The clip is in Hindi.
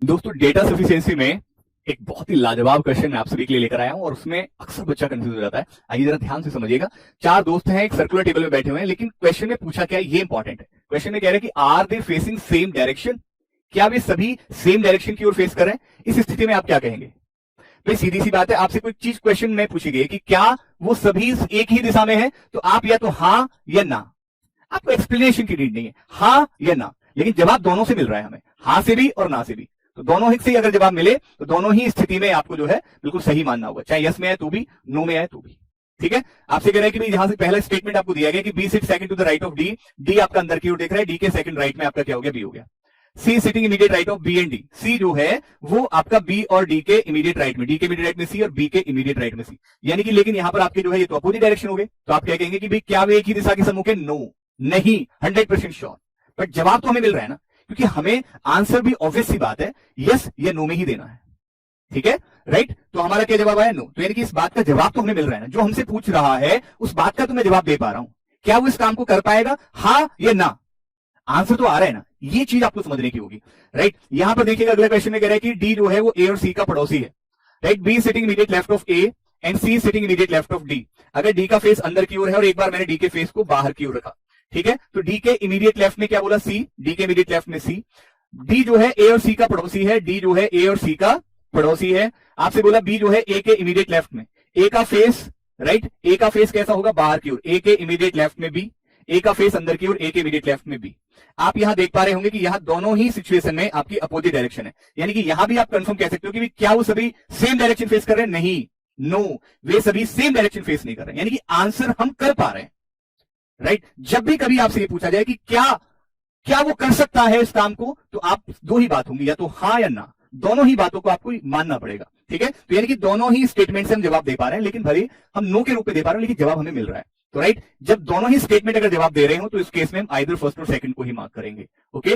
दोस्तों डेटा सफिशिएंसी में एक बहुत ही लाजवाब क्वेश्चन मैं आप सभी के लिए लेकर आया हूं और उसमें अक्सर बच्चा कंफ्यूज हो जाता है। आइए जरा ध्यान से समझिएगा। चार दोस्त हैं, एक सर्कुलर टेबल में बैठे हुए हैं, लेकिन क्वेश्चन में पूछा क्या है ये इंपॉर्टेंट है। क्वेश्चन में कह रहे हैं कि are they facing same direction, क्या वे सभी सेम डायरेक्शन की ओर फेस कर रहे हैं? इस स्थिति में आप क्या कहेंगे? भाई सीधी सी बात है, आपसे कोई चीज क्वेश्चन में पूछी गई कि क्या वो सभी एक ही दिशा में है, तो आप या तो हाँ या ना, आपको एक्सप्लेनेशन की नीड नहीं है, हाँ या ना। लेकिन जवाब दोनों से मिल रहा है हमें, हाँ से भी और ना से भी। तो दोनों ही से अगर जवाब मिले तो दोनों ही स्थिति में आपको जो है बिल्कुल सही मानना होगा, चाहे यस में है तो भी, नो में है तो भी। ठीक है, आपसे कह रहा है कि भाई यहां से पहला स्टेटमेंट आपको दिया गया कि B sit second to the right of D, D आपका अंदर की ओर देख रहा है, डी के सेकंड राइट में आपका क्या हो गया, बी हो गया। C sitting immediate right of B and D, C जो है वो आपका बी और डी के इमीडिएट राइट में, डी के इमीडिएट राइट में सी और बी के इमीडिएट राइट में सी। यानी कि लेकिन यहां पर आपके जो है ये तो अपोजिट डायरेक्शन हो गए। तो आप क्या कहेंगे कि भाई क्या वे एक ही दिशा के सम्मुख है? नो, नहीं, 100% श्योर। बट जवाब तो हमें मिल रहा है ना, क्योंकि हमें आंसर भी ऑब्वियस सी बात है यस या नो में ही देना है। ठीक है, राइट। तो हमारा क्या जवाब आया? नो। तो यानी कि इस बात का जवाब तो हमें मिल रहा है ना, जो हमसे पूछ रहा है उस बात का तो मैं जवाब दे पा रहा हूं। क्या वो इस काम को कर पाएगा, हाँ या ना? आंसर तो आ रहा है ना, ये चीज आपको समझने की होगी, राइट। यहां पर देखिएगा अगला क्वेश्चन में कह रहा है कि डी जो है वो ए और सी का पड़ोसी है, right. B sitting immediate left of A and C sitting immediate left of D. अगर डी का फेस अंदर की ओर है और एक बार मैंने डी के फेस को बाहर की ओर रखा, ठीक है, तो डी के इमीडिएट लेफ्ट में क्या बोला? सी, डी के इमीडिएट लेफ्ट में सी। डी जो है ए और सी का पड़ोसी है, डी जो है ए और सी का पड़ोसी है। आपसे बोला बी जो है ए के इमीडिएट लेफ्ट में, ए का फेस, राइट, ए का फेस कैसा होगा? बाहर की ओर, ए के इमीडिएट लेफ्ट में बी, ए का फेस अंदर की ओर, ए के इमीडिएट लेफ्ट में बी। आप यहां देख पा रहे होंगे कि यहां दोनों ही सिचुएशन में आपकी अपोजिट डायरेक्शन है, यानी कि यहां भी आप कंफर्म कह सकते हो कि क्या वो सभी सेम डायरेक्शन फेस कर रहे हैं? नहीं, नो, वे सभी सेम डायरेक्शन फेस नहीं कर रहे हैं। यानी कि आंसर हम कर पा रहे हैं, राइट। जब भी कभी आपसे ये पूछा जाए कि क्या वो कर सकता है इस काम को, तो आप दो ही बात होंगी, या तो हाँ या ना, दोनों ही बातों को आपको मानना पड़ेगा। ठीक है, तो यानी कि दोनों ही स्टेटमेंट से हम जवाब दे पा रहे हैं, लेकिन भले हम नो के रूप में दे पा रहे हैं, लेकिन जवाब हमें मिल रहा है। तो राइट, जब दोनों ही स्टेटमेंट अगर जवाब दे रहे हो तो इस केस में हम आइदर फर्स्ट और सेकंड को ही मार्क करेंगे। ओके।